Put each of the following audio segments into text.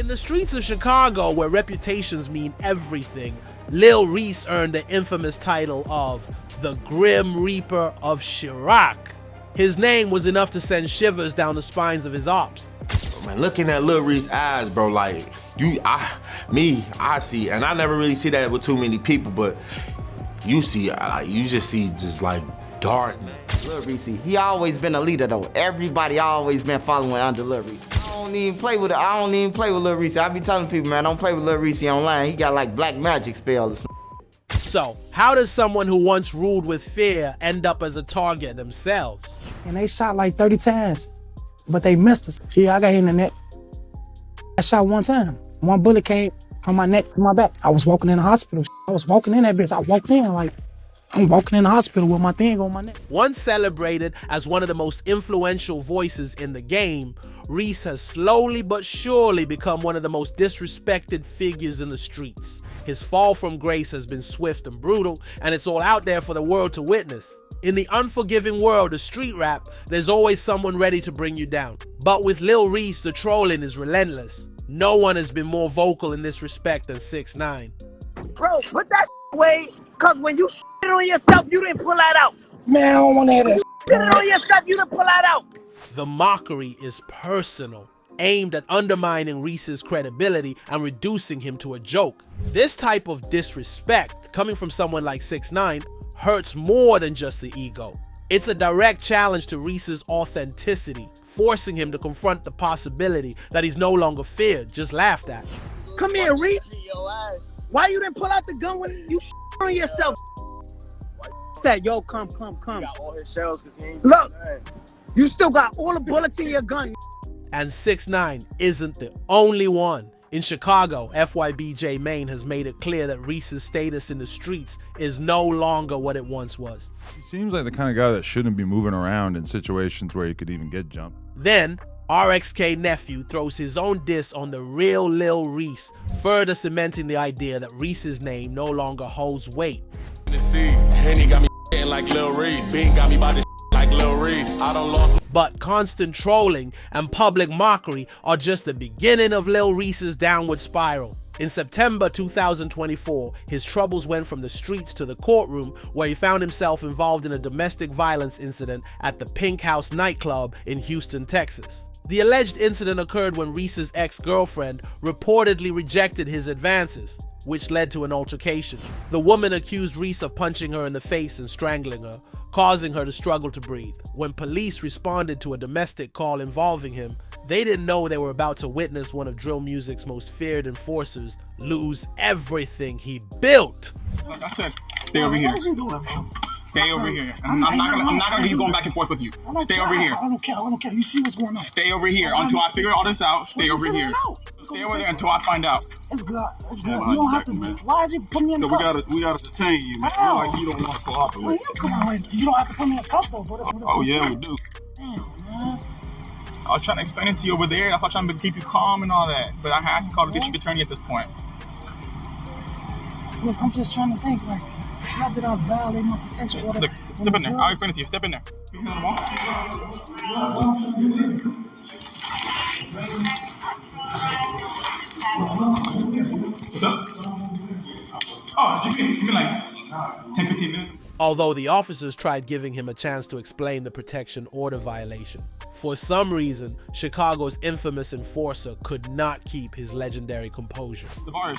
In the streets of Chicago, where reputations mean everything, Lil Reese earned the infamous title of the Grim Reaper of Chiraq. His name was enough to send shivers down the spines of his ops. Man, looking at Lil Reese's eyes, bro, like, I see, and I never really see that with too many people, but you see, you just see just like darkness. Lil Reese, he always been a leader though. Everybody always been following under Lil Reese. I don't even play with Lil Reese. I be telling people, man, don't play with Lil Reese online. He got like black magic spell or something. So, how does someone who once ruled with fear end up as a target themselves? And they shot like 30 times, but they missed us. Yeah, I got hit in the neck. I shot one time. One bullet came from my neck to my back. I was walking in the hospital. I was walking in that bitch. I walked in like, I'm walking in the hospital with my thing on my neck. Once celebrated as one of the most influential voices in the game, Reese has slowly but surely become one of the most disrespected figures in the streets. His fall from grace has been swift and brutal, and it's all out there for the world to witness. In the unforgiving world of street rap, there's always someone ready to bring you down. But with Lil Reese, the trolling is relentless. No one has been more vocal in this respect than 6ix9ine. Bro, put that away, cause when you it on yourself, you didn't pull that out. Man, I don't want to hear that. When you it on yourself, you didn't pull that out. The mockery is personal, aimed at undermining Reese's credibility and reducing him to a joke. This type of disrespect, coming from someone like 6ix9ine, hurts more than just the ego. It's a direct challenge to Reese's authenticity, forcing him to confront the possibility that he's no longer feared, just laughed at. Come here, Reese. Why you didn't pull out the gun when you on yourself? Said, yo, come. He got all his shells because he ain't. Look, you still got all the bullets in your gun. And 6ix9ine isn't the only one. In Chicago, FYBJ Maine has made it clear that Reese's status in the streets is no longer what it once was. He seems like the kind of guy that shouldn't be moving around in situations where he could even get jumped. Then, RXK Nephew throws his own diss on the real Lil Reese, further cementing the idea that Reese's name no longer holds weight. Henny got me like Lil Reese. Bean got me by the like Lil Reese. I don't lost. But constant trolling and public mockery are just the beginning of Lil Reese's downward spiral. In September 2024, his troubles went from the streets to the courtroom, where he found himself involved in a domestic violence incident at the Pink House nightclub in Houston, Texas. The alleged incident occurred when Reese's ex-girlfriend reportedly rejected his advances, which led to an altercation. The woman accused Reese of punching her in the face and strangling her, causing her to struggle to breathe. When police responded to a domestic call involving him, they didn't know they were about to witness one of drill music's most feared enforcers lose everything he built. Like I said, stay over here. What is you doing, man? Stay over here. I'm not gonna be going back and forth with you. Stay over here. I don't care. You see what's going on. Stay over here until I figure all this out. Stay over here. Stay over there until I find out. It's good. You don't have to. Why is he putting me in the cuffs? We gotta detain you, man. You're like you don't want to cooperate. Come on, you don't have to put me in cuffs though, bro. Oh yeah, we do. Damn, man. I was trying to explain it to you over there. I was trying to keep you calm and all that, but I had to call the district attorney at this point. Look, I'm just trying to think, like, how did I violate my protection order? Look, step in there. I'll explain it to you. Step in there. You can wall. What's up? Oh, give me like 10, 15 minutes. Although the officers tried giving him a chance to explain the protection order violation, for some reason, Chicago's infamous enforcer could not keep his legendary composure. The bars.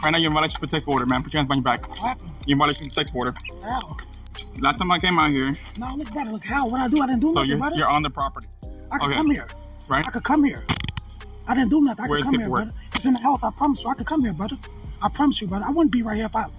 Right now you're in violation of protective order, man. Put your hands behind your back. What happened? You're in violation of protective order. How? Last time I came out here. No, look better. Look how. What I do? I didn't do nothing, brother. You're on the property. I could come here. Right? I could come here. I didn't do nothing. I could come here, paperwork? brother. It's in the house. I promise you. I could come here, brother. I promise you, brother. I wouldn't be right here if I'm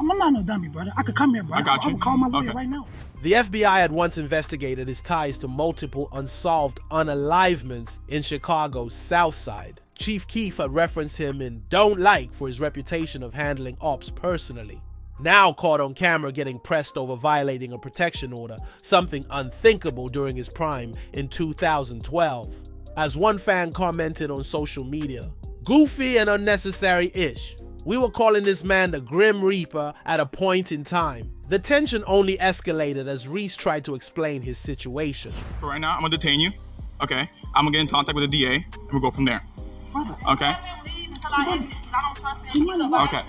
not no dummy, brother. I could come here, brother. I got you. I would call my lawyer right now. The FBI had once investigated his ties to multiple unsolved unalivements in Chicago's South Side. Chief Keef had referenced him in Don't Like for his reputation of handling ops personally. Now caught on camera getting pressed over violating a protection order, something unthinkable during his prime in 2012. As one fan commented on social media, "Goofy and unnecessary-ish. We were calling this man the Grim Reaper at a point in time." The tension only escalated as Reese tried to explain his situation. So right now, I'm gonna detain you. Okay, I'm gonna get in contact with the DA, and we'll go from there. brother. Okay. Okay.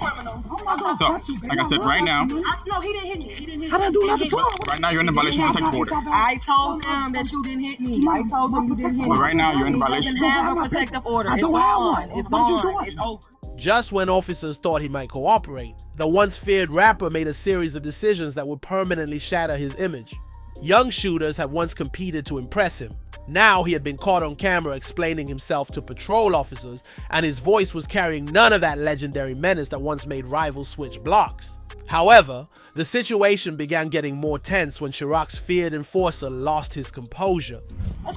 So, like I said, right now. No, he didn't hit me. He didn't hit me. I didn't do nothing to him. Right now, you're in the violation of protective order. I told him that you didn't hit me. I told him you didn't hit me. But right now, you're in the He violation. doesn't have a protective order. I It's don't have gone. one. It's What is you gone. doing? It's over. Just when officers thought he might cooperate, the once feared rapper made a series of decisions that would permanently shatter his image. Young shooters had once competed to impress him. Now he had been caught on camera explaining himself to patrol officers, and his voice was carrying none of that legendary menace that once made rivals switch blocks. However, the situation began getting more tense when Chiraq's feared enforcer lost his composure. That's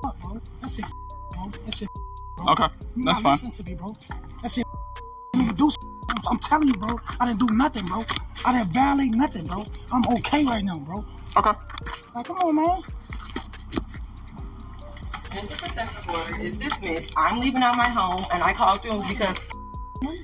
bro. That's it, bro. That's it, bro. Okay, that's fine. Listen to me, bro. That's it. You do I'm telling you, bro. I didn't do nothing, bro. I didn't violate nothing, bro. I'm okay right now, bro. Okay. Like, come on, man. Mr. Protective Order is dismissed. I'm leaving out my home, and I called you because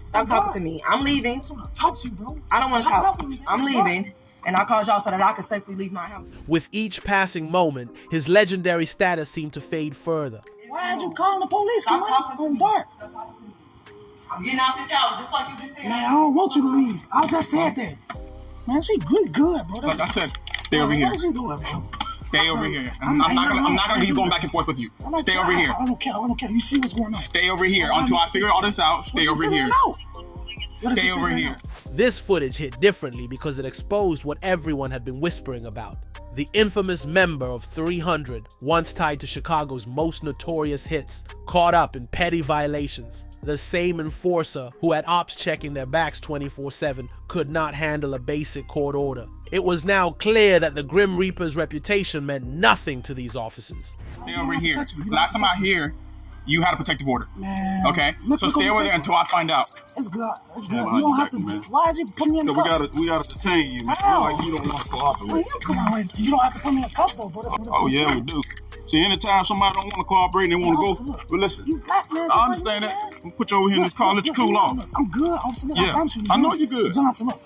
stop talking to me. I'm leaving. Talk to you, bro. I don't want to talk. I'm leaving, and I called y'all so that I could safely leave my house. With each passing moment, his legendary status seemed to fade further. Why is you calling the police? Stop Come talking to on, me. dark. Stop talking to me. I'm getting out this house just like you just said. Man, I don't want you to leave. I just said that. Man, she good, bro. Like I said, stay over here. What is you doing, bro? Stay over here. I'm not gonna keep going back and forth with you. Stay over here. I don't care. You see what's going on. Stay over here until I figure all this out. Stay over here. Stay over here. This footage hit differently because it exposed what everyone had been whispering about. The infamous member of 300, once tied to Chicago's most notorious hits, caught up in petty violations. The same enforcer who had ops checking their backs 24/7 could not handle a basic court order. It was now clear that the Grim Reaper's reputation meant nothing to these officers. Stay over here. Last time I hear, you had a protective order. Man, okay? So stay over there until I find out. It's good. It's good. You don't have to. Why is he putting me in the cuffs? We gotta detain you, man. Like you don't want to cooperate. Come on, you don't have to put me in the cuffs though, bro. Oh yeah, we do. See, anytime somebody don't want to cooperate and they want to go, but listen, you black man, I understand that. I'm gonna put you over here in this car, let you cool off. I'm good. I promise you. I know you're good. Johnson, look.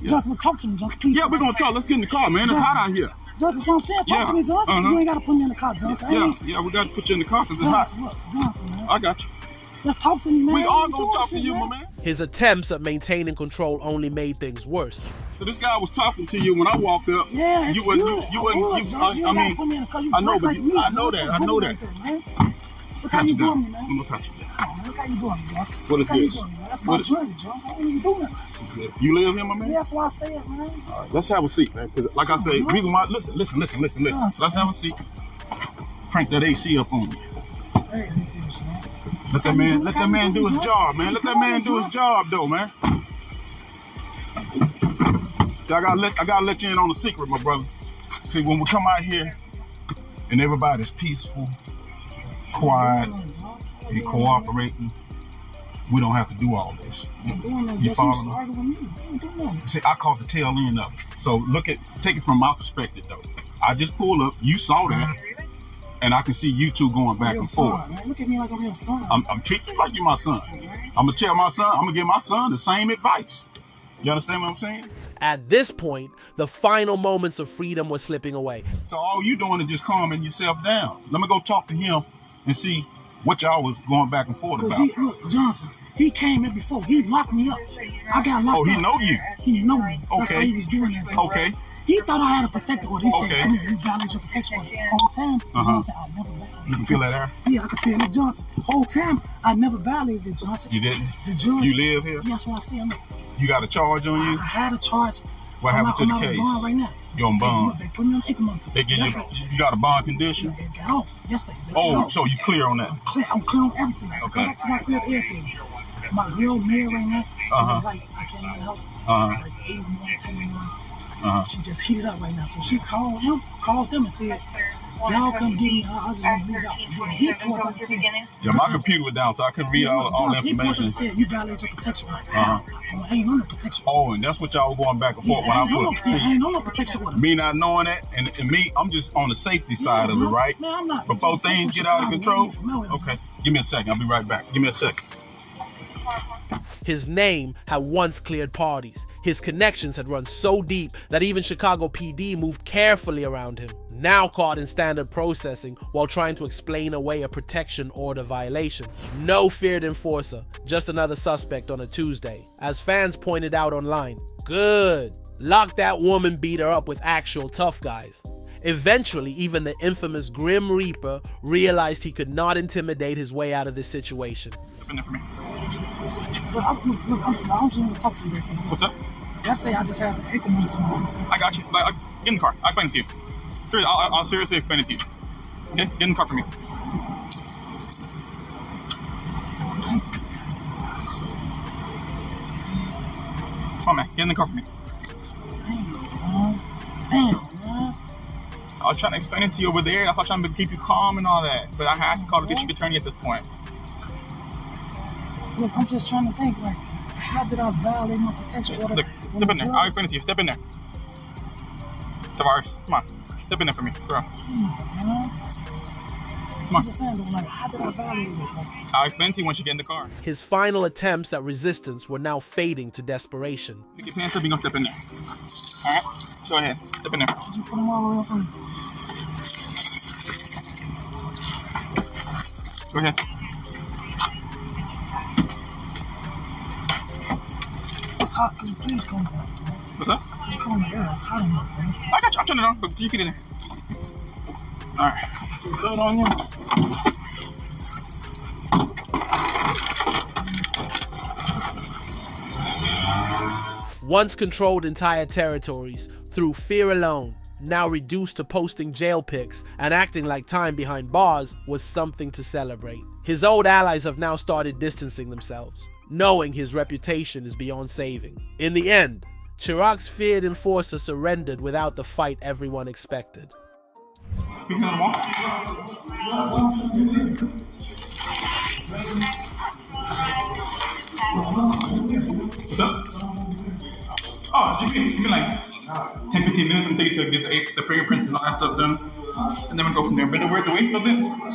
Johnson, talk to me, Johnson, please. Yeah, we're gonna talk. Let's get in the car, man. It's hot out here. Johnson, that's what I'm saying. Talk to me, Johnson. You ain't gotta put me in the car, Johnson. Yeah, we gotta put you in the car because it's hot. Look, Johnson, man. I got you. Just talk to me, man. We all gonna talk to you, my man. His attempts at maintaining control only made things worse. So this guy was talking to you when I walked up. Yeah, you wasn't. I know, but I know that. Look how you doing me, man. I'm gonna cut you down. Look how you doing me, Johnson. What is this? That's my journey, Johnson. I don't even do nothing. You live here, my man? Yeah, that's why I stay at, man. All right, let's have a seat, man. Cause like I say, reason why. Listen. Let's have a seat. Crank that AC up on me. Let that man do his job, man. Let that man do his job, though, man. See, I gotta let you in on a secret, my brother. See, when we come out here and everybody's peaceful, quiet, and cooperating, we don't have to do all this. You follow me? See, I caught the tail end of it. So take it from my perspective, though. I just pulled up, you saw that, and I can see you two going back and forth. Man, look at me like I'm your son. I'm treating you like you're my son. I'm gonna tell my son, I'm gonna give my son the same advice. You understand what I'm saying? At this point, the final moments of freedom were slipping away. So all you doing is just calming yourself down. Let me go talk to him and see what y'all was going back and forth about. Look, Johnson, he came in before. He locked me up. I got locked up. Oh, he know you? He know me. That's Okay. why he was doing that, Johnson. Okay. He thought I had a protector order. He said, Okay. come here, you violate your protection order. Whole time, Johnson, I never violated. You can feel that air? Yeah, I can feel it, Johnson. Whole time, I never violated it, Johnson. You didn't? The judge. You live here? Yes, why I stay on there. You got a charge on you? I had a charge. What happened to the I'm case? on bond right now. You on bond? Look, they put me on increment. They give you got a bond condition? They got off. Yes, they just got Oh, off. so you clear on that? I'm clear on everything. Okay. Go back to my crib, everything. My girl married right now. It's like I came in the house like 8 in the morning, 10 in the morning. She just heated up right now. So she called them and said, y'all come get me. I just want to leave out. Then he pulled up and said, Yeah, my computer was down, so I couldn't read all the he pulled up information. and said, you violate your protection order. I ain't on the protection order. Oh, and that's what y'all were going back and forth when I put. I ain't on the protection order. Me not knowing that, and me, I'm just on the safety side of it, right? Man, I'm not. Before things get out of control. Okay, give me a second. I'll be right back. Give me a second. His name had once cleared parties. His connections had run so deep that even Chicago PD moved carefully around him. now caught in standard processing while trying to explain away a protection order violation. No feared enforcer, just another suspect on a Tuesday. As fans pointed out online, good. Lock that woman, beat her up with actual tough guys. Eventually, even the infamous Grim Reaper realized he could not intimidate his way out of this situation. Look, I don't even talk to you. what's up? Yesterday, I just had the ankle money tomorrow. I got you. Like, get in the car. I'll explain it to you. Seriously, I'll seriously explain it to you. Okay? Get in the car for me. Come on, man. Get in the car for me. Damn, man. I was trying to explain it to you over there. I was trying to keep you calm and all that. But I had to call the district attorney at this point. Look, I'm just trying to think, like, how did I violate my protection order? Look, step in there. I'll explain it to you. Step in there. Tavares, come on. Step in there for me, girl. Come on. I'm just saying, though, like, how did I violate it? Like, I'll explain to you once you get in the car. His final attempts at resistance were now fading to desperation. Pick your pants up, you're gonna step in there. Alright? Go ahead. Step in there. did you put them all the way up for me? Go ahead. It's hot. Could you please come back? What's up? Could you come back? Yeah, it's hot in here, man. I got you. I'll turn it on, but you get in there. Alright. Good on you. Once controlled entire territories through fear alone, now reduced to posting jail pics and acting like time behind bars was something to celebrate. His old allies have now started distancing themselves, knowing his reputation is beyond saving. In the end, Chiraq's feared enforcer surrendered without the fight everyone expected. You can walk. What's up? Oh, give me like 10, 15 minutes. I'm taking to get the fingerprints and all that stuff done. And then we'll go from there. But we're at the waist a little bit.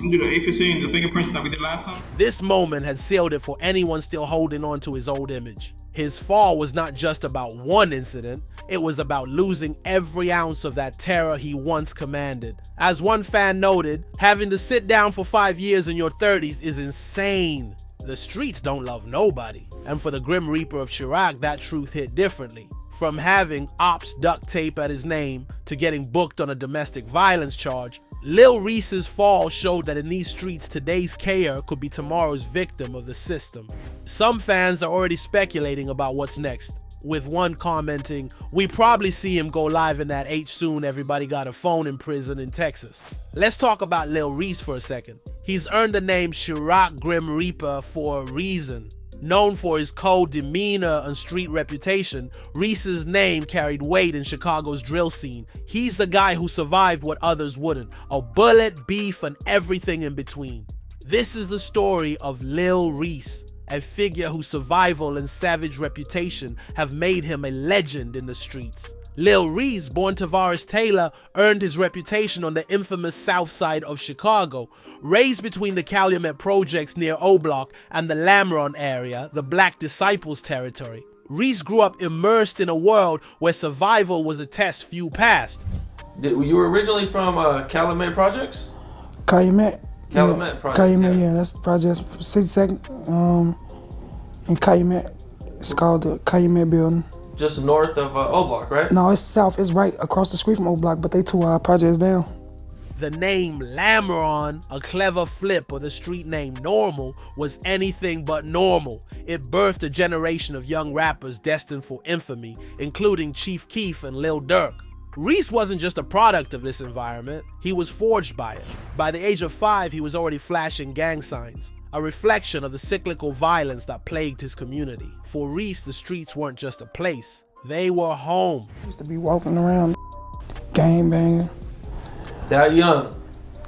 And do the AFC and the fingerprints that we did last time. This moment had sealed it for anyone still holding on to his old image. His fall was not just about one incident, it was about losing every ounce of that terror he once commanded. As one fan noted, having to sit down for 5 years in your 30s is insane. The streets don't love nobody. And for the Grim Reaper of Chiraq, that truth hit differently. From having ops duct tape at his name to getting booked on a domestic violence charge, Lil Reese's fall showed that in these streets, today's KR could be tomorrow's victim of the system. Some fans are already speculating about what's next, with one commenting, "We probably see him go live in that H soon everybody got a phone in prison in Texas." Let's talk about Lil Reese for a second. He's earned the name Chiraq Grim Reaper for a reason. Known for his cold demeanor and street reputation, Reese's name carried weight in Chicago's drill scene. He's the guy who survived what others wouldn't, a bullet, beef, and everything in between. This is the story of Lil Reese, a figure whose survival and savage reputation have made him a legend in the streets. Lil Reese, born Tavares Taylor, earned his reputation on the infamous south side of Chicago. Raised between the Calumet projects near O-Block and the Lamron area, the Black Disciples territory, Reese grew up immersed in a world where survival was a test few passed. You were originally from Calumet Projects? Calumet. Calumet Project. Calumet, yeah, that's the project for 62nd. In Calumet, it's called the Calumet Building. Just north of O-Block, right? No, it's south. It's right across the street from O-Block, but they two projects down. The name Lamron, a clever flip of the street name Normal, was anything but normal. It birthed a generation of young rappers destined for infamy, including Chief Keef and Lil Durk. Reese wasn't just a product of this environment, he was forged by it. By the age of 5, he was already flashing gang signs, a reflection of the cyclical violence that plagued his community. For Reese, the streets weren't just a place, they were home. Used to be walking around, gang banging. That young?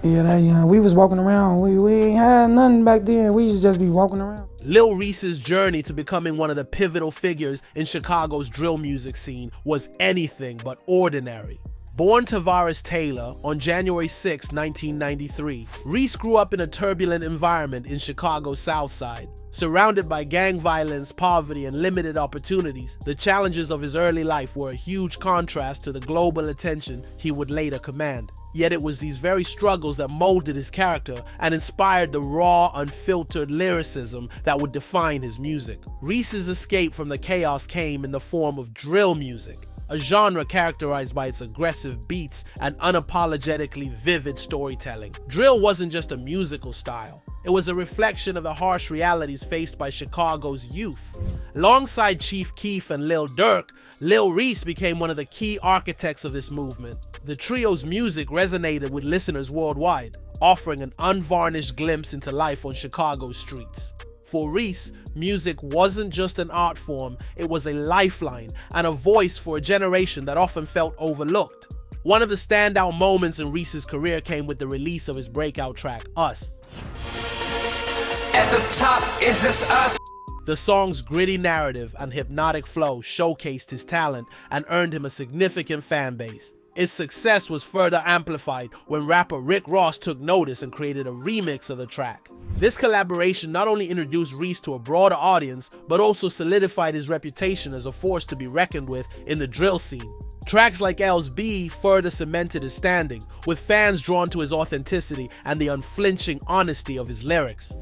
Yeah, that young. We was walking around, we ain't had nothing back then, we used to just be walking around. Lil Reese's journey to becoming one of the pivotal figures in Chicago's drill music scene was anything but ordinary. Born Tavares Taylor on January 6, 1993, Reese grew up in a turbulent environment in Chicago's South Side. Surrounded by gang violence, poverty, and limited opportunities, the challenges of his early life were a huge contrast to the global attention he would later command. Yet it was these very struggles that molded his character and inspired the raw, unfiltered lyricism that would define his music. Reese's escape from the chaos came in the form of drill music, a genre characterized by its aggressive beats and unapologetically vivid storytelling. Drill wasn't just a musical style. It was a reflection of the harsh realities faced by Chicago's youth. Alongside Chief Keef and Lil Durk, Lil Reese became one of the key architects of this movement. The trio's music resonated with listeners worldwide, offering an unvarnished glimpse into life on Chicago's streets. For Reese, music wasn't just an art form, it was a lifeline and a voice for a generation that often felt overlooked. One of the standout moments in Reese's career came with the release of his breakout track, Us. At the top, it's just us. The song's gritty narrative and hypnotic flow showcased his talent and earned him a significant fan base. Its success was further amplified when rapper Rick Ross took notice and created a remix of the track. This collaboration not only introduced Reese to a broader audience, but also solidified his reputation as a force to be reckoned with in the drill scene. Tracks like L's B further cemented his standing, with fans drawn to his authenticity and the unflinching honesty of his lyrics.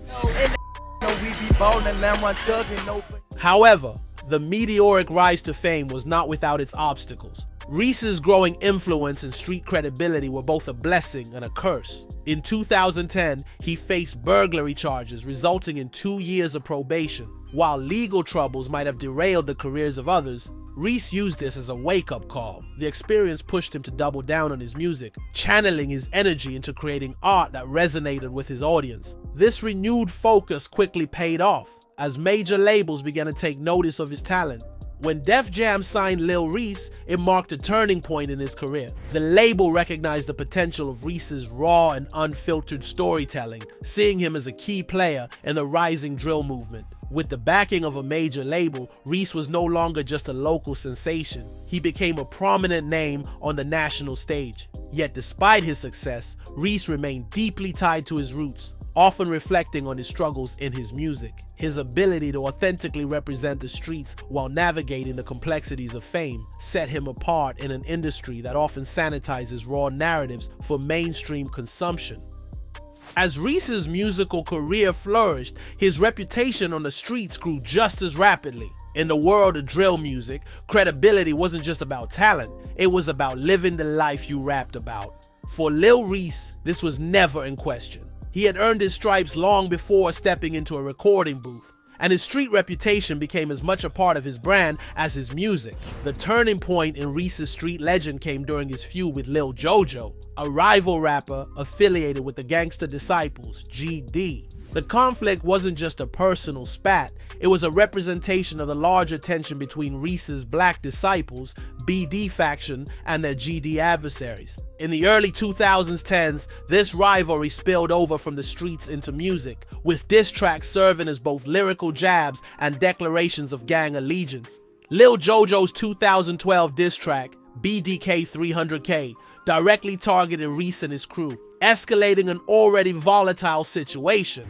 However, the meteoric rise to fame was not without its obstacles. Reese's growing influence and street credibility were both a blessing and a curse. In 2010, he faced burglary charges resulting in 2 years of probation. While legal troubles might have derailed the careers of others, Reese used this as a wake-up call. The experience pushed him to double down on his music, channeling his energy into creating art that resonated with his audience. This renewed focus quickly paid off, as major labels began to take notice of his talent. When Def Jam signed Lil Reese, it marked a turning point in his career. The label recognized the potential of Reese's raw and unfiltered storytelling, seeing him as a key player in the rising drill movement. With the backing of a major label, Reese was no longer just a local sensation. He became a prominent name on the national stage. Yet despite his success, Reese remained deeply tied to his roots, often reflecting on his struggles in his music. His ability to authentically represent the streets while navigating the complexities of fame set him apart in an industry that often sanitizes raw narratives for mainstream consumption. As Reese's musical career flourished, his reputation on the streets grew just as rapidly. In the world of drill music, credibility wasn't just about talent, it was about living the life you rapped about. For Lil Reese, this was never in question. He had earned his stripes long before stepping into a recording booth, and his street reputation became as much a part of his brand as his music. The turning point in Reese's street legend came during his feud with Lil Jojo, a rival rapper affiliated with the Gangsta Disciples, GD. The conflict wasn't just a personal spat, it was a representation of the larger tension between Reese's Black Disciples, BD faction, and their GD adversaries. In the early 2010s, this rivalry spilled over from the streets into music, with diss tracks serving as both lyrical jabs and declarations of gang allegiance. Lil Jojo's 2012 diss track, BDK 300K, directly targeted Reese and his crew, escalating an already volatile situation.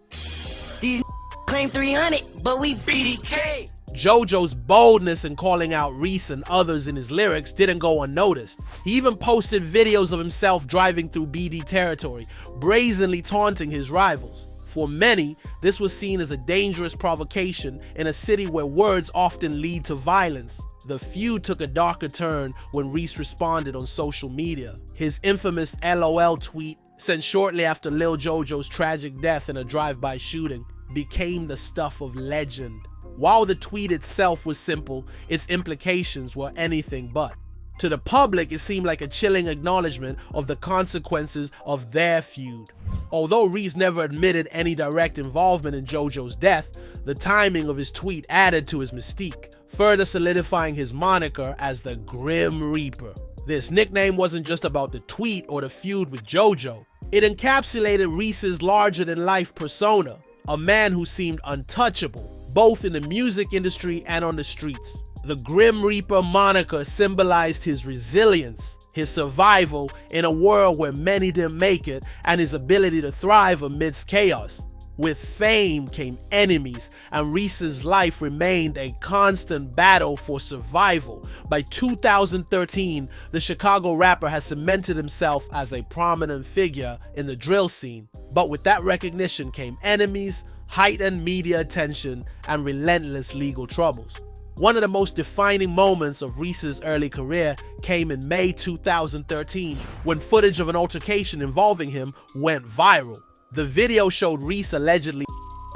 These claim 300, but we BDK. Jojo's boldness in calling out Reese and others in his lyrics didn't go unnoticed. He even posted videos of himself driving through BD territory, brazenly taunting his rivals. For many, this was seen as a dangerous provocation in a city where words often lead to violence. The feud took a darker turn when Reese responded on social media. His infamous LOL tweet, sent shortly after Lil Jojo's tragic death in a drive-by shooting, became the stuff of legend. While the tweet itself was simple, its implications were anything but. To the public, it seemed like a chilling acknowledgement of the consequences of their feud. Although Reese never admitted any direct involvement in Jojo's death, the timing of his tweet added to his mystique, further solidifying his moniker as the Grim Reaper. This nickname wasn't just about the tweet or the feud with Jojo. It encapsulated Reese's larger-than-life persona, a man who seemed untouchable, both in the music industry and on the streets. The Grim Reaper moniker symbolized his resilience, his survival in a world where many didn't make it, and his ability to thrive amidst chaos. With fame came enemies, and Reese's life remained a constant battle for survival. By 2013, the Chicago rapper has cemented himself as a prominent figure in the drill scene. But with that recognition came enemies, heightened media attention, and relentless legal troubles. One of the most defining moments of Reese's early career came in May 2013 when footage of an altercation involving him went viral. The video showed Reese allegedly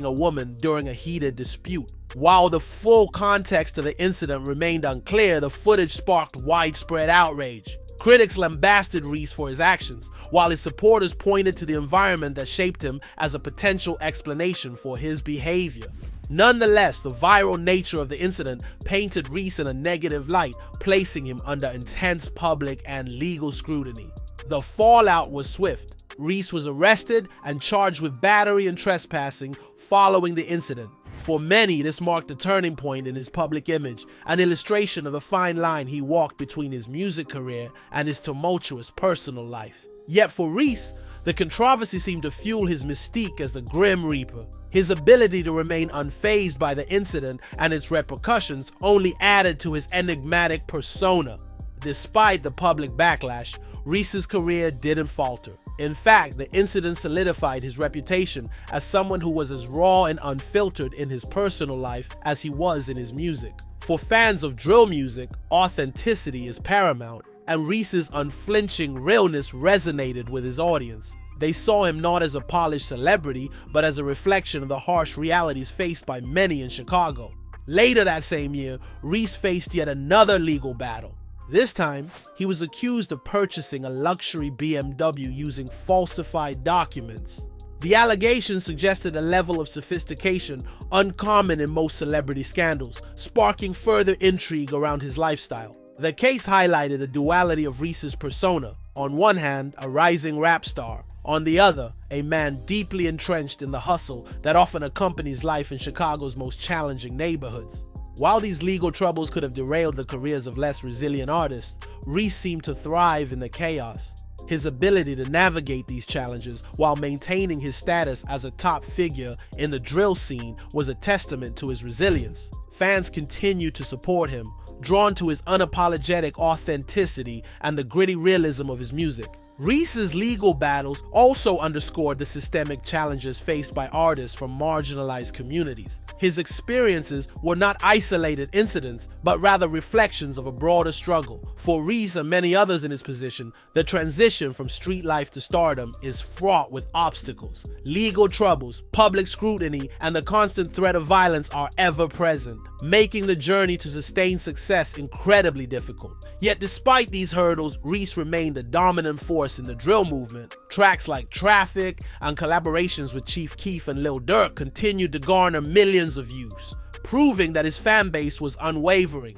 a woman during a heated dispute. While the full context of the incident remained unclear, the footage sparked widespread outrage. Critics lambasted Reese for his actions, while his supporters pointed to the environment that shaped him as a potential explanation for his behavior. Nonetheless, the viral nature of the incident painted Reese in a negative light, placing him under intense public and legal scrutiny. The fallout was swift. Reese was arrested and charged with battery and trespassing following the incident. For many, this marked a turning point in his public image, an illustration of the fine line he walked between his music career and his tumultuous personal life. Yet for Reese, the controversy seemed to fuel his mystique as the Grim Reaper. His ability to remain unfazed by the incident and its repercussions only added to his enigmatic persona. Despite the public backlash, Reese's career didn't falter. In fact, the incident solidified his reputation as someone who was as raw and unfiltered in his personal life as he was in his music. For fans of drill music, authenticity is paramount, and Reese's unflinching realness resonated with his audience. They saw him not as a polished celebrity, but as a reflection of the harsh realities faced by many in Chicago. Later that same year, Reese faced yet another legal battle. This time, he was accused of purchasing a luxury BMW using falsified documents. The allegations suggested a level of sophistication uncommon in most celebrity scandals, sparking further intrigue around his lifestyle. The case highlighted the duality of Reese's persona. On one hand, a rising rap star. On the other, a man deeply entrenched in the hustle that often accompanies life in Chicago's most challenging neighborhoods. While these legal troubles could have derailed the careers of less resilient artists, Reese seemed to thrive in the chaos. His ability to navigate these challenges while maintaining his status as a top figure in the drill scene was a testament to his resilience. Fans continued to support him, drawn to his unapologetic authenticity and the gritty realism of his music. Reese's legal battles also underscored the systemic challenges faced by artists from marginalized communities. His experiences were not isolated incidents, but rather reflections of a broader struggle. For Reese and many others in his position, the transition from street life to stardom is fraught with obstacles. Legal troubles, public scrutiny, and the constant threat of violence are ever present, making the journey to sustained success incredibly difficult. Yet despite these hurdles, Reese remained a dominant force in the drill movement. Tracks like Traffic and collaborations with Chief Keef and Lil Durk continued to garner millions of views, proving that his fan base was unwavering.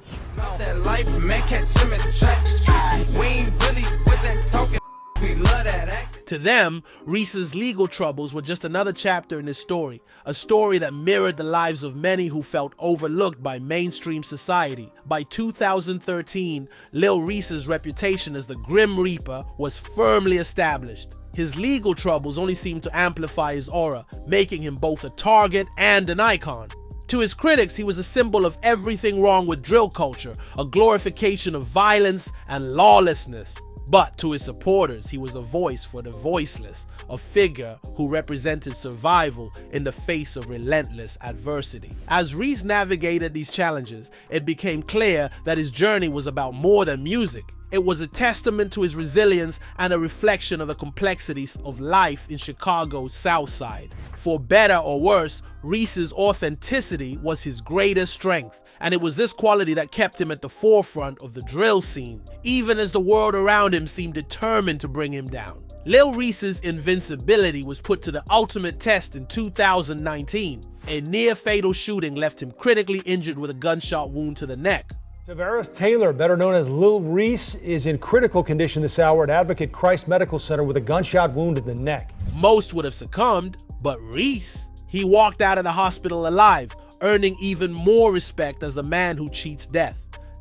To them, Reese's legal troubles were just another chapter in his story, a story that mirrored the lives of many who felt overlooked by mainstream society. By 2013, Lil Reese's reputation as the Grim Reaper was firmly established. His legal troubles only seemed to amplify his aura, making him both a target and an icon. To his critics, he was a symbol of everything wrong with drill culture, a glorification of violence and lawlessness. But to his supporters, he was a voice for the voiceless, a figure who represented survival in the face of relentless adversity. As Reese navigated these challenges, it became clear that his journey was about more than music. It was a testament to his resilience and a reflection of the complexities of life in Chicago's South Side. For better or worse, Reese's authenticity was his greatest strength, and it was this quality that kept him at the forefront of the drill scene, even as the world around him seemed determined to bring him down. Lil Reese's invincibility was put to the ultimate test in 2019. A near-fatal shooting left him critically injured with a gunshot wound to the neck. Tavares Taylor, better known as Lil Reese, is in critical condition this hour at Advocate Christ Medical Center with a gunshot wound in the neck. Most would have succumbed, but Reese, he walked out of the hospital alive, earning even more respect as the man who cheats death.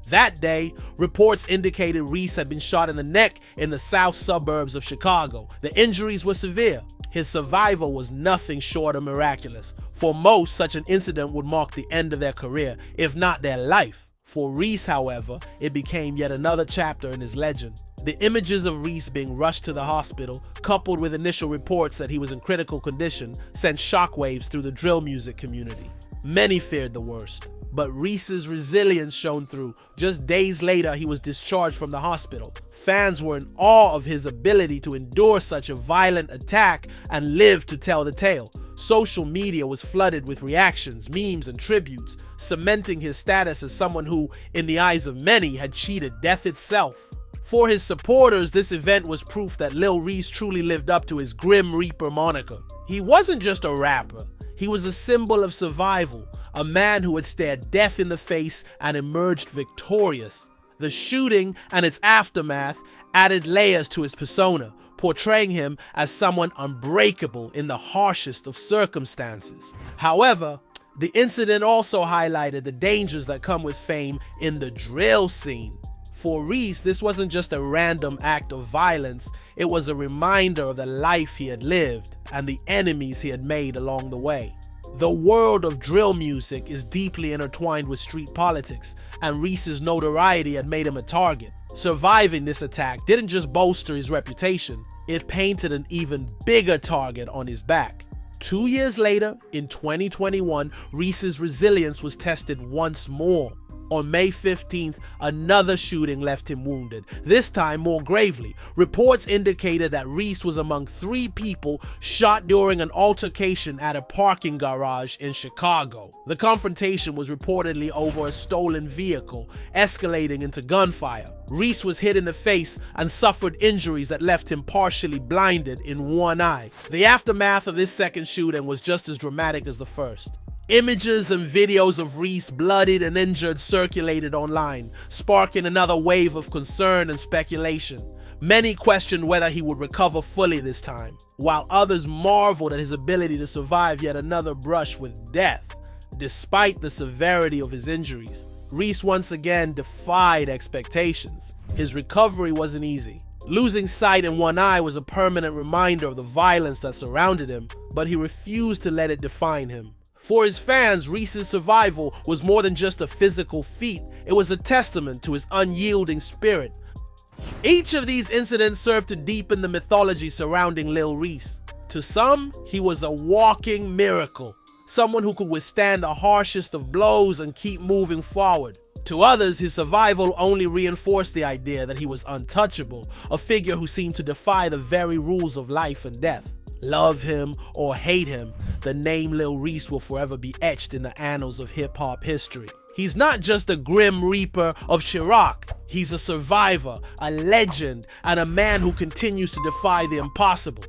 That day, reports indicated Reese had been shot in the neck in the south suburbs of Chicago. The injuries were severe. His survival was nothing short of miraculous. For most, such an incident would mark the end of their career, if not their life. For Reese, however, it became yet another chapter in his legend. The images of Reese being rushed to the hospital, coupled with initial reports that he was in critical condition, sent shockwaves through the drill music community. Many feared the worst, but Reese's resilience shone through. Just days later, he was discharged from the hospital. Fans were in awe of his ability to endure such a violent attack and live to tell the tale. Social media was flooded with reactions, memes, and tributes, cementing his status as someone who, in the eyes of many, had cheated death itself. For his supporters, this event was proof that Lil Reese truly lived up to his Grim Reaper moniker. He wasn't just a rapper, he was a symbol of survival, a man who had stared death in the face and emerged victorious. The shooting and its aftermath added layers to his persona, portraying him as someone unbreakable in the harshest of circumstances. However, the incident also highlighted the dangers that come with fame in the drill scene. For Reese, this wasn't just a random act of violence, it was a reminder of the life he had lived and the enemies he had made along the way. The world of drill music is deeply intertwined with street politics, and Reese's notoriety had made him a target. Surviving this attack didn't just bolster his reputation, it painted an even bigger target on his back. 2 years later, in 2021, Reese's resilience was tested once more. On May 15th, another shooting left him wounded, this time more gravely. Reports indicated that Reese was among 3 people shot during an altercation at a parking garage in Chicago. The confrontation was reportedly over a stolen vehicle, escalating into gunfire. Reese was hit in the face and suffered injuries that left him partially blinded in one eye. The aftermath of this second shooting was just as dramatic as the first. Images and videos of Reese bloodied and injured circulated online, sparking another wave of concern and speculation. Many questioned whether he would recover fully this time, while others marveled at his ability to survive yet another brush with death. Despite the severity of his injuries, Reese once again defied expectations. His recovery wasn't easy. Losing sight in one eye was a permanent reminder of the violence that surrounded him, but he refused to let it define him. For his fans, Reese's survival was more than just a physical feat, it was a testament to his unyielding spirit. Each of these incidents served to deepen the mythology surrounding Lil Reese. To some, he was a walking miracle, someone who could withstand the harshest of blows and keep moving forward. To others, his survival only reinforced the idea that he was untouchable, a figure who seemed to defy the very rules of life and death. Love him or hate him, the name Lil Reese will forever be etched in the annals of hip-hop history. He's not just the Grim Reaper of Chiraq, he's a survivor, a legend, and a man who continues to defy the impossible.